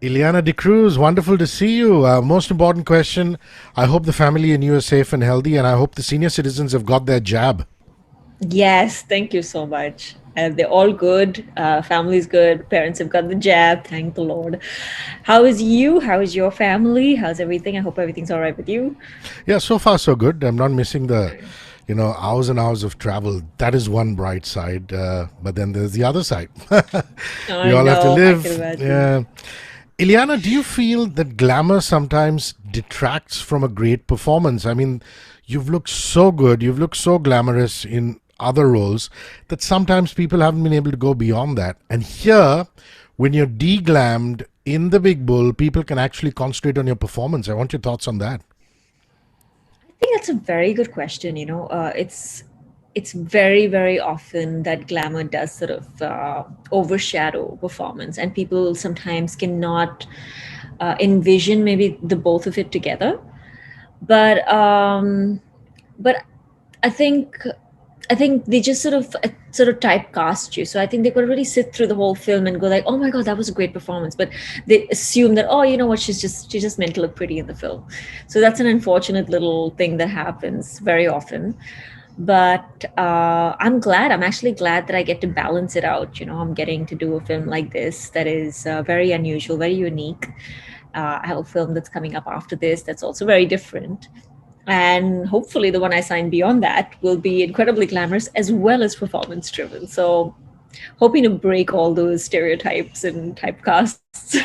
Ileana D'cruz, wonderful to see you. Most important question. I hope the family and you are safe and healthy, and I hope the senior citizens have got their jab. Yes, thank you so much. They're all good. Family's good. Parents have got the jab. Thank the Lord. How is you? How is your family? How's everything? I hope everything's all right with you. Yeah, so far so good. I'm not missing hours and hours of travel. That is one bright side. But then there's the other side. We I all have to know. I can live. imagine. Yeah. Ileana, do you feel that glamour sometimes detracts from a great performance? I mean, you've looked so good, you've looked so glamorous in other roles that sometimes people haven't been able to go beyond that. And here, when you're deglammed in the big bull, people can actually concentrate on your performance. I want your thoughts on that. I think that's a very good question. It's very very often that glamour does sort of overshadow performance, and people sometimes cannot envision maybe the both of it together. But I think I think they just sort of typecast you. So I think they could really sit through the whole film and go like, "Oh my god, that was a great performance," but they assume that, "Oh, you know what? She's just meant to look pretty in the film." So that's an unfortunate little thing that happens very often. But I'm glad. I'm actually glad that I get to balance it out. I'm getting to do a film like this that is very unusual, very unique. I have a film that's coming up after this that's also very different. And hopefully, the one I sign beyond that will be incredibly glamorous as well as performance driven. So, hoping to break all those stereotypes and typecasts.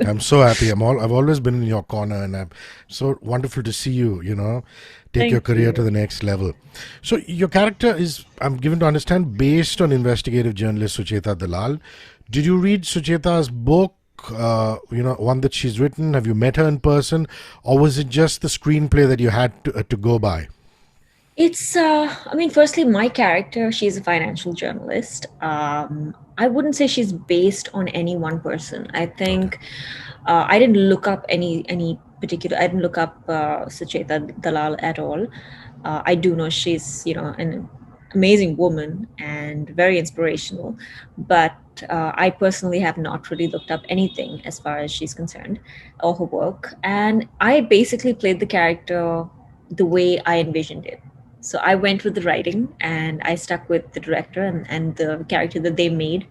I'm so happy. I've always been in your corner, and I'm so wonderful to see you. Take your Thank career to you. the next level. So your character is, I'm given to understand, based on investigative journalist Sucheta Dalal. Did you read Sucheta's book? One that she's written. Have you met her in person, or was it just the screenplay that you had to go by? I mean, firstly, my character, she's a financial journalist. I wouldn't say she's based on any one person. I Okay. think I didn't look up any particular, I didn't look up Sucheta Dalal at all. I do know she's, an amazing woman and very inspirational, but I personally have not really looked up anything as far as she's concerned or her work. And I basically played the character the way I envisioned it. So I went with the writing and I stuck with the director and the character that they made.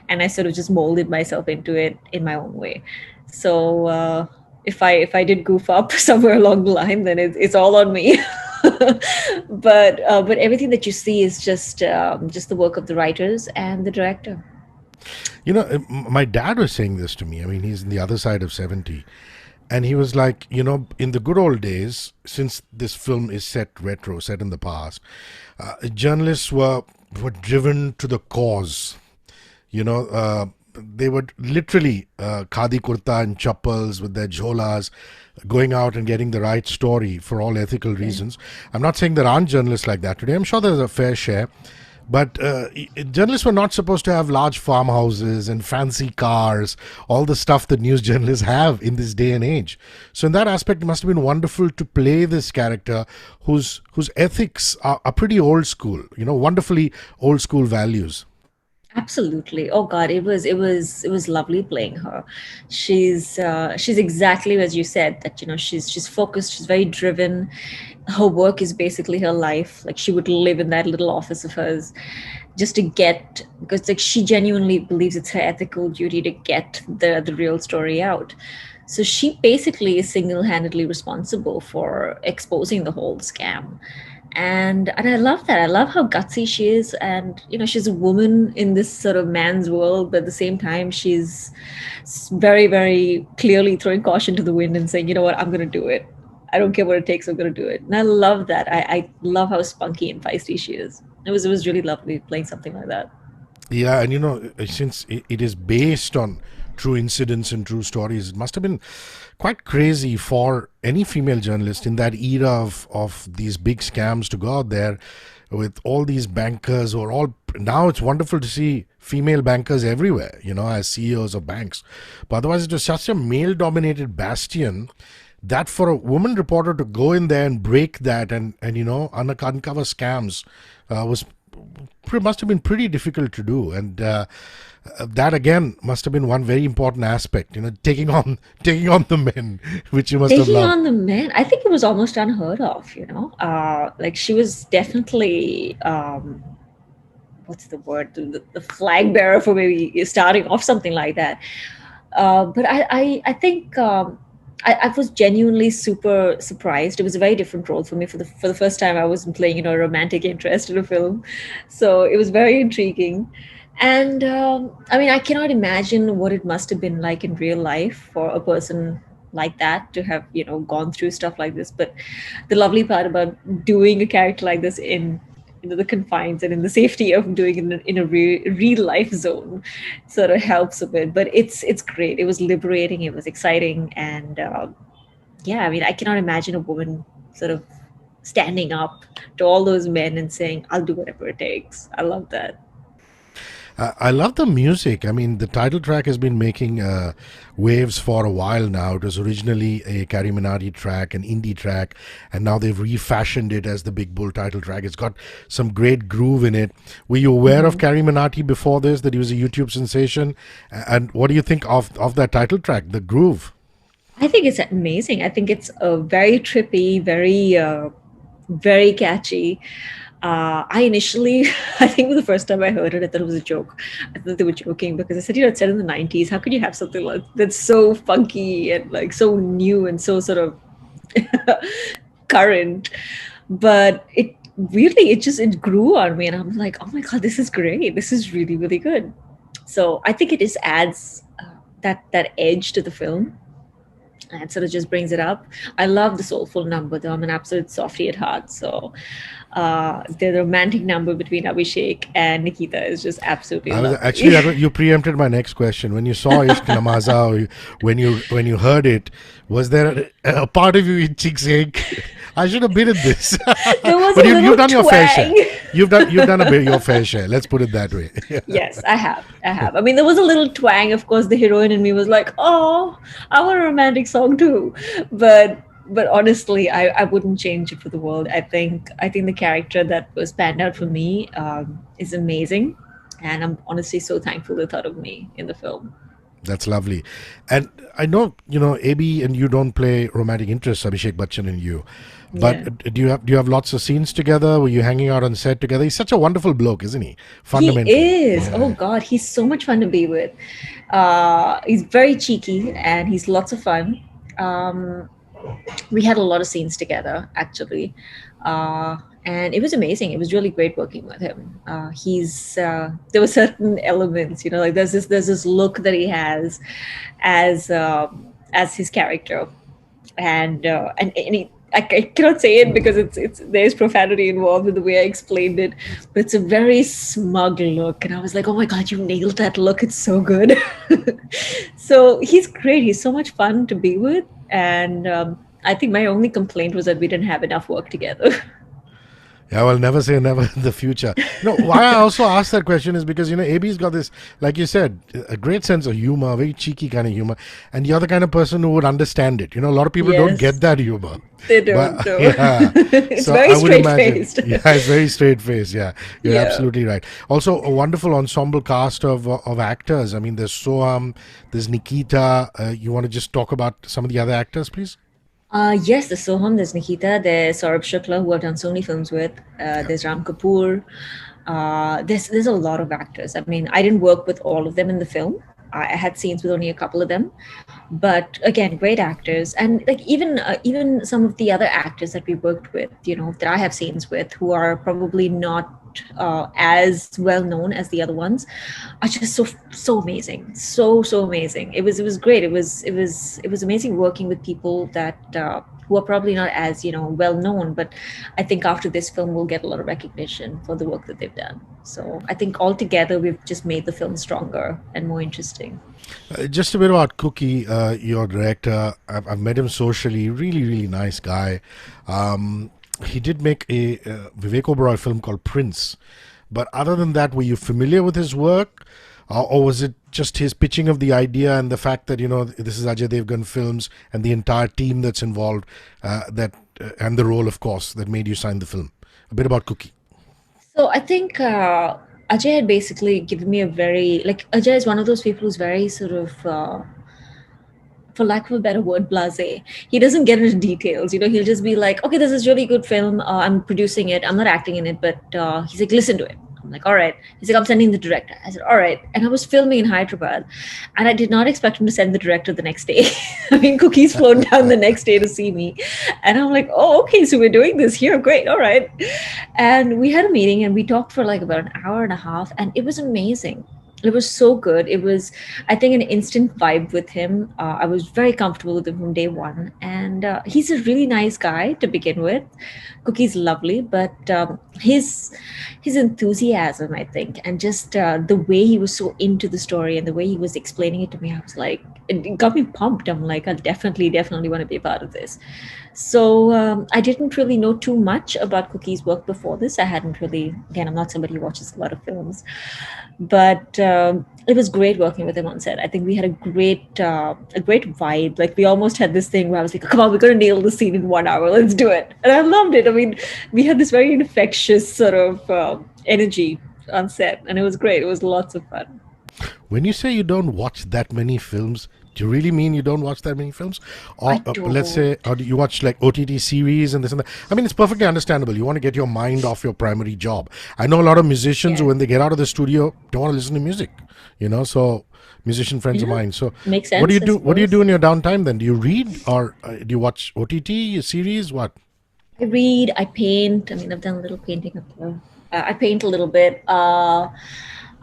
And I sort of just molded myself into it in my own way. So if I did goof up somewhere along the line, then it's all on me. But everything that you see is just the work of the writers and the director. My dad was saying this to me. I mean, he's in the other side of 70. And he was like, in the good old days, since this film is set retro, set in the past, journalists were driven to the cause. They were literally khadi kurta and chappals with their jholas, going out and getting the right story for all ethical Okay. reasons. I'm not saying there aren't journalists like that today. I'm sure there's a fair share. But journalists were not supposed to have large farmhouses and fancy cars, all the stuff that news journalists have in this day and age. So, in that aspect, it must have been wonderful to play this character whose ethics are pretty old school, wonderfully old school values. Absolutely. Oh God, it was lovely playing her. She's exactly as you said, that she's focused, she's very driven. Her work is basically her life. Like, she would live in that little office of hers just to get, because like she genuinely believes it's her ethical duty to get the real story out. So she basically is single-handedly responsible for exposing the whole scam. And I love that. I love how gutsy she is, and she's a woman in this sort of man's world, but at the same time she's very very clearly throwing caution to the wind and saying, "You know what, I'm going to do it. I don't care what it takes, I'm going to do it." And I love that. I love how spunky and feisty she is. It was really lovely playing something like that. Yeah, and since it is based on true incidents and true stories, it must have been quite crazy for any female journalist in that era of these big scams to go out there with all these bankers who are all. Now it's wonderful to see female bankers everywhere, as CEOs of banks. But otherwise, it was such a male dominated bastion that for a woman reporter to go in there and break that and uncover scams was must have been pretty difficult to do, and that again must have been one very important aspect. Taking on the men, which you must have Taking loved. on the men, I think it was almost unheard of, like she was definitely, what's the word, the flag bearer for maybe starting off something like that. But I think I was genuinely super surprised. It was a very different role for me. For the first time, I wasn't playing, a romantic interest in a film, so it was very intriguing. And I mean, I cannot imagine what it must have been like in real life for a person like that to have, gone through stuff like this. But the lovely part about doing a character like this in, the confines and in the safety of doing it in a real life zone sort of helps a bit. But it's great. It was liberating, it was exciting, and yeah, I mean, I cannot imagine a woman sort of standing up to all those men and saying, I'll do whatever it takes. I love that. I love the music. I mean, the title track has been making waves for a while now. It was originally a Carrie Minati track, an indie track, and now they've refashioned it as the Big Bull title track. It's got some great groove in it. Were you aware of Carrie Minati before this, that he was a YouTube sensation? And what do you think of that title track, the groove? I think it's amazing. I think it's a very trippy, very catchy. I initially, I think the first time I heard it, I thought it was a joke. I thought they were joking because I said, it's set in the 90s. How could you have something like that's so funky and like so new and so sort of current? But it grew on me, and I'm like, oh my God, this is great. This is really, really good. So I think it just adds that edge to the film, and sort of just brings it up. I love the soulful number, though. I'm an absolute softie at heart. So the romantic number between Abhishek and Nikita is just absolutely lovely. You preempted my next question. When you saw Ishq Namaza, or when you heard it, was there a part of you itching saying, I should have been in this? There was But a you've little done your fair share. twang. You've done a bit your fair share. Let's put it that way. Yes, I have. I have. I mean, there was a little twang. Of course, the heroine in me was like, "Oh, I want a romantic song too," but honestly, I wouldn't change it for the world. I think the character that was panned out for me is amazing, and I'm honestly so thankful they thought of me in the film. That's lovely. And I know, AB and you don't play romantic interests, Abhishek Bachchan and you. Yeah. But do you have lots of scenes together? Were you hanging out on set together? He's such a wonderful bloke, isn't he? He Fundamentally. is. Oh Yeah. God, he's so much fun to be with. He's very cheeky and he's lots of fun. Um, we had a lot of scenes together actually, and it was amazing. It was really great working with him. He's There were certain elements, like there's this look that he has as his character, and I cannot say it because it's there's profanity involved with the way I explained it, but it's a very smug look, and I was like, oh my God, you nailed that look! It's so good. So he's great. He's so much fun to be with, and I think my only complaint was that we didn't have enough work together. Yeah, well, never say never in the future. Why I also asked that question is because, AB's got this, like you said, a great sense of humor, very cheeky kind of humor. And you're the kind of person who would understand it. A lot of people don't Yes, get that humor. they don't. But, No. yeah. It's So very I would straight imagine. faced. Yeah, it's very straight face. Yeah, you're Yeah. absolutely right. Also, a wonderful ensemble cast of actors. I mean, there's Soham, there's Nikita. You want to just talk about some of the other actors, please? Yes, there's Soham, there's Nikita, there's Saurabh Shukla, who I've done so many films with. There's Ram Kapoor. There's a lot of actors. I mean, I didn't work with all of them in the film. I had scenes with only a couple of them, but again, great actors. And like even some of the other actors that we worked with, that I have scenes with, who are probably not as well known as the other ones, are just so amazing, so amazing. It was great. It was amazing working with people that who are probably not as well known, but I think after this film we'll get a lot of recognition for the work that they've done. So I think altogether we've just made the film stronger and more interesting. Just a bit about Cookie, your director. I've met him socially. Really, really nice guy. He did make a Vivek Oberoi film called Prince. But other than that, were you familiar with his work? Or was it just his pitching of the idea and the fact that, this is Ajay Devgan Films and the entire team that's involved, and the role, of course, that made you sign the film? A bit about Cookie. So I think Ajay had basically given me a very, like, Ajay is one of those people who's very sort of for lack of a better word, blasé. He doesn't get into details. He'll just be like, okay, this is really good film. I'm producing it. I'm not acting in it, but he's like, listen to it. I'm like, all right. He's like, I'm sending the director. I said, all right. And I was filming in Hyderabad, and I did not expect him to send the director the next day. I mean, Cookie's flown down the next day to see me, and I'm like, oh, okay, so we're doing this here. Great, all right. And we had a meeting, and we talked for like about an hour and a half, and it was amazing. It was so good. It was, I think, an instant vibe with him. I was very comfortable with him from day one, and he's a really nice guy to begin with. Cookie's lovely, but his enthusiasm, I think, and just the way he was so into the story and the way he was explaining it to me, I was like, it got me pumped. I'm like, I definitely want to be a part of this. So I didn't really know too much about Cookie's work before this. I hadn't really, again, I'm not somebody who watches a lot of films, but it was great working with him on set. I think we had a great vibe. Like, we almost had this thing where I was like, come on, we're gonna nail the scene in 1 hour. Let's do it. And I loved it. I mean, we had this very infectious sort of energy on set, and it was great. It was lots of fun. When you say you don't watch that many films, do you really mean you don't watch that many films? I Or let's don't. say, or do you watch like OTT series and this and that? I mean, it's perfectly understandable. You want to get your mind off your primary job. I know a lot of musicians who, Yeah. when they get out of the studio, don't want to listen to music. So musician friends of Yeah. mine. So, Makes what do you sense, I do? What do you suppose. do in your downtime then? Do you read or do you watch OTT series? What? I read, I paint. I mean, I've done a little painting up there. I paint a little bit.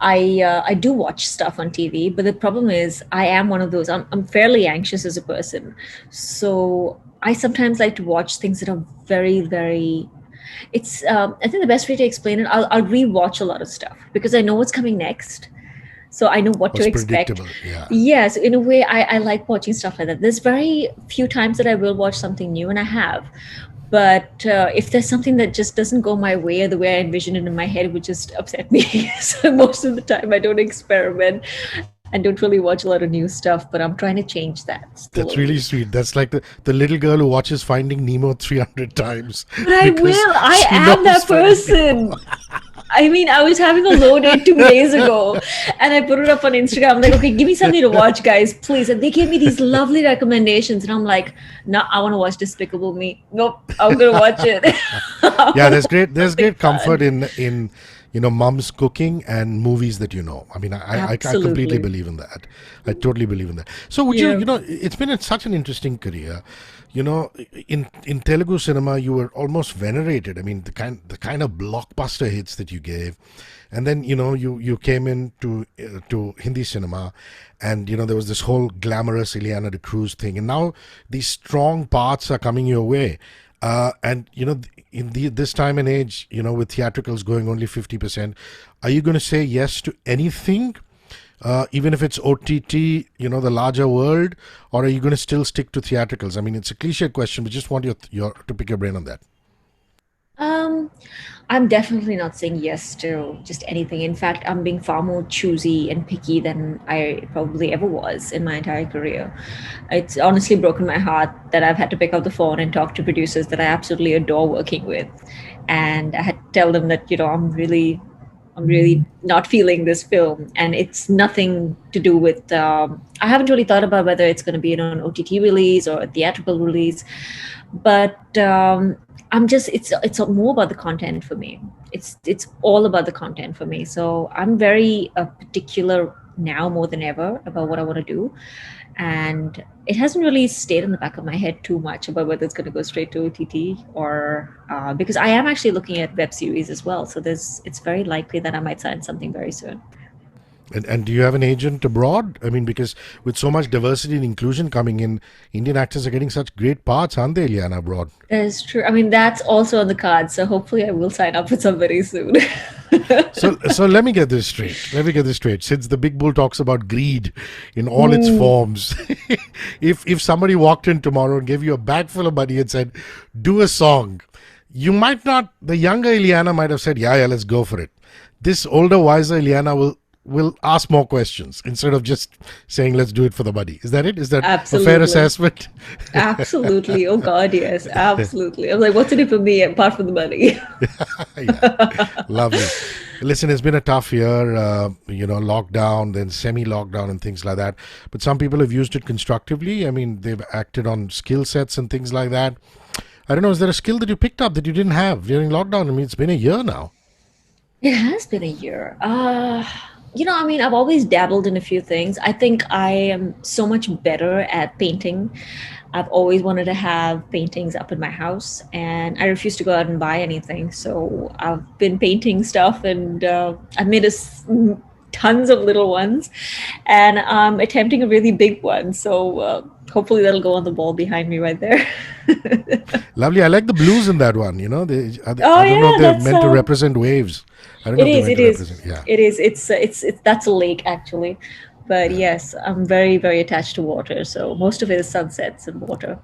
I do watch stuff on TV, but the problem is I am one of those. I'm fairly anxious as a person, so I sometimes like to watch things that are very very. It's I think the best way to explain it, I'll rewatch a lot of stuff because I know what's coming next, so I know what to What's expect. predictable? Yeah. Yes, in a way, I like watching stuff like that. There's very few times that I will watch something new, and I have. But if there's something that just doesn't go my way or the way I envision it in my head, it would just upset me. So most of the time, I don't experiment and don't really watch a lot of new stuff. But I'm trying to change that That's really slowly. sweet. That's like the little girl who watches Finding Nemo 300 times But I because will. I she am knows that Finding Nemo. person. I mean, I was having a low day 2 days ago, and I put it up on Instagram. I'm like, okay, give me something to watch, guys, please. And they gave me these lovely recommendations, and I'm like, no, I want to watch Despicable Me. Nope, I'm gonna watch it. Yeah, there's Something great comfort fun. in mom's cooking and movies that you know. I mean, I completely Absolutely. believe in that. I totally believe in that. So would you Yeah. it's been such an interesting career. In Telugu cinema, you were almost venerated. I mean, the kind of blockbuster hits that you gave, and then you came to Hindi cinema, and there was this whole glamorous Ileana D'cruz thing, and now these strong parts are coming your way. And this time and age, with theatricals going only 50%, are you going to say yes to anything, even if it's OTT, the larger world, or are you going to still stick to theatricals? I mean, it's a cliche question, but just want your to pick your brain on that. Um, I'm definitely not saying yes to just anything. In fact, I'm being far more choosy and picky than I probably ever was in my entire career. It's honestly broken my heart that I've had to pick up the phone and talk to producers that I absolutely adore working with. And I had to tell them that, I'm really not feeling this film. And it's nothing to do with, I haven't really thought about whether it's going to be an OTT release or a theatrical release, but I'm just it's more about the content for me. It's all about the content for me. So I'm very particular now more than ever about what I want to do, and it hasn't really stayed in the back of my head too much about whether it's going to go straight to OTT or because I am actually looking at web series as well. So it's very likely that I might sign something very soon. And do you have an agent abroad? I mean, because with so much diversity and inclusion coming in, Indian actors are getting such great parts, aren't they, Liana, abroad? That's true. I mean, that's also on the card. So hopefully, I will sign up with somebody soon. So let me get this straight. Let me get this straight. Since the big bull talks about greed in all its Hmm. forms, if somebody walked in tomorrow and gave you a bag full of money and said, "Do a song," you might not. The younger Ileana might have said, "Yeah, yeah, let's go for it." This older, wiser Ileana will ask more questions instead of just saying, let's do it for the money. Is that it? Is that a fair Absolutely. assessment? Absolutely. Oh God, yes, absolutely. I'm like, what's in it for me apart from the money? Yeah, lovely. Listen, it's been a tough year, lockdown, then semi-lockdown and things like that. But some people have used it constructively. I mean, they've acted on skill sets and things like that. I don't know, is there a skill that you picked up that you didn't have during lockdown? I mean, it's been a year now. It has been a year. I mean, I've always dabbled in a few things. I think I am so much better at painting. I've always wanted to have paintings up in my house, and I refuse to go out and buy anything. So I've been painting stuff, and I've made tons of little ones, and I'm attempting a really big one. So hopefully that'll go on the wall behind me right there. Lovely. I like the blues in that one. Oh I don't know yeah, if they're meant to represent waves. I don't know it if they're is. meant It to is. represent. Yeah. It is. It's that's a lake actually, but Yeah. yes, I'm very very attached to water. So most of it is sunsets and water.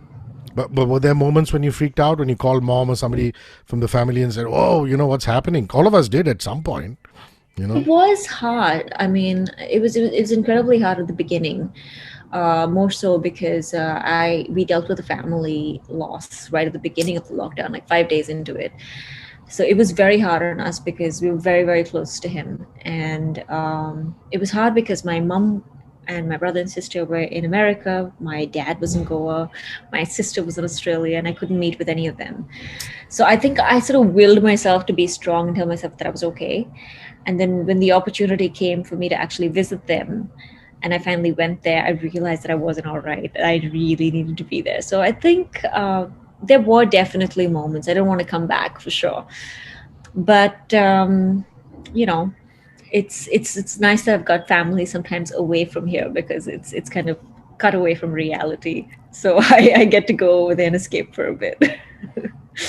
But were there moments when you freaked out, when you called mom or somebody from the family and said, "Oh, what's happening"? All of us did at some point. You It know. was hard. I mean, it was incredibly hard at the beginning. More so because we dealt with a family loss right at the beginning of the lockdown, like 5 days into it. So it was very hard on us because we were very very close to him, and it was hard because my mom and my brother and sister were in America. My dad was in Goa. My sister was in Australia, and I couldn't meet with any of them. So I think I sort of willed myself to be strong and tell myself that I was okay. And then when the opportunity came for me to actually visit them, and I finally went there, I realized that I wasn't all right. I really needed to be there. So I think there were definitely moments. I don't want to come back for sure, but you know, it's nice that I've got family sometimes away from here because it's kind of cut away from reality. So I get to go over there and escape for a bit.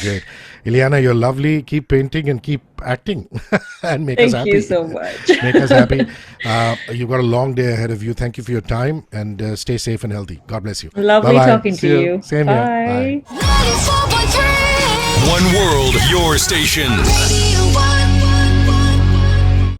Great. Ileana, you're lovely. Keep painting and keep acting and make us Thank you happy. so much. Make us happy. You've got a long day ahead of you. Thank you for your time and stay safe and healthy. God bless you. Lovely Bye-bye. talking to See you. you. Same here. Bye. Bye. One world, your station. Radio